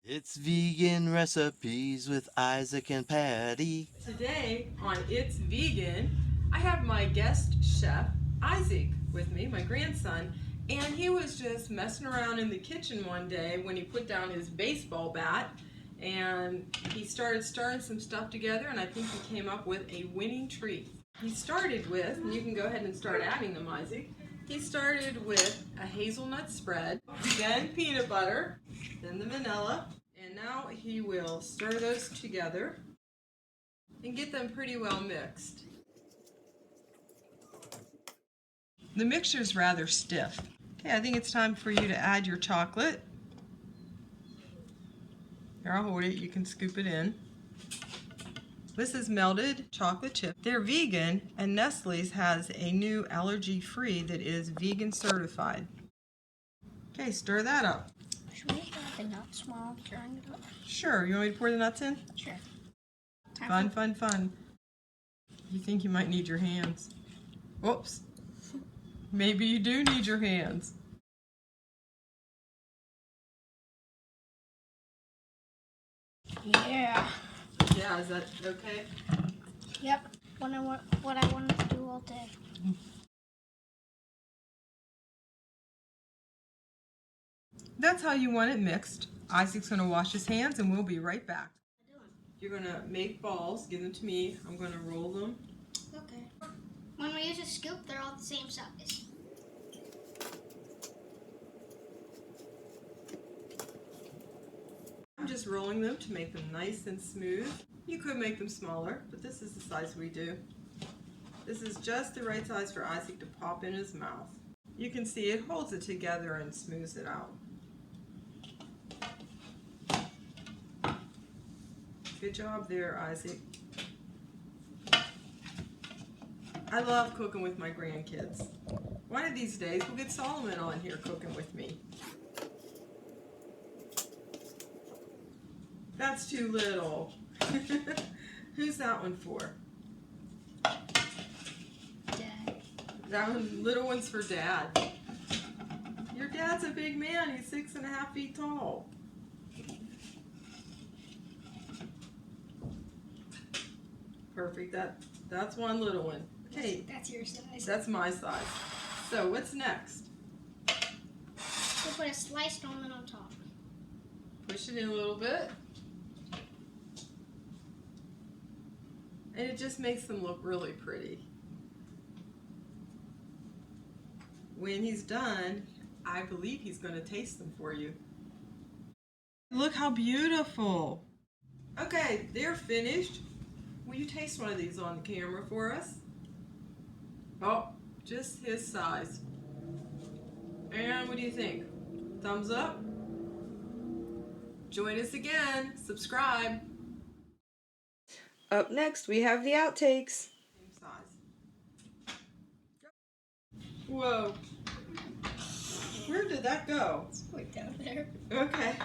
It's vegan recipes with Isaac and Patty. Today on It's Vegan, I have my guest chef, Isaac, with me, my grandson, and he was just messing around in the kitchen one day when he put down his baseball bat and he started stirring some stuff together, and I think he came up with a winning treat. He started with, and you can go ahead and start adding them, Isaac. He started with a hazelnut spread, then peanut butter, then the vanilla, and now he will stir those together and get them pretty well mixed. The mixture is rather stiff. Okay, I think it's time for you to add your chocolate. Here, I'll hold it. You can scoop it in. This is melted chocolate chip. They're vegan, and Nestle's has a new allergy-free that is vegan certified. Okay, stir that up. Should we have the nuts while I'm stirring it up? Sure. You want me to pour the nuts in? Sure. Fun. You think you might need your hands. Whoops. Maybe you do need your hands. Yeah. Yeah, is that okay? Yep. What I wanted to do all day. That's how you want it mixed. Isaac's going to wash his hands and we'll be right back. You're going to make balls, give them to me. I'm going to roll them. Okay. When we use a scoop, they're all the same size. I'm just rolling them to make them nice and smooth. You could make them smaller, but this is the size we do. This is just the right size for Isaac to pop in his mouth. You can see it holds it together and smooths it out. Good job there, Isaac. I love cooking with my grandkids. One of these days, we'll get Solomon on here cooking with me. That's too little. Who's that one for? Dad. That one, little one's for Dad. Your dad's a big man. He's 6.5 feet tall. Perfect. That's one little one. Okay. That's your size. That's my size. So what's next? We'll put a sliced almond on top. Push it in a little bit. And it just makes them look really pretty. When he's done, I believe he's going to taste them for you. Look how beautiful. Okay, they're finished. Will you taste one of these on the camera for us? Oh, just his size. And what do you think? Thumbs up? Join us again. Subscribe. Up next, we have the outtakes. Same size. Whoa. Where did that go? It's way down there. Okay.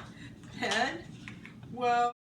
And, well.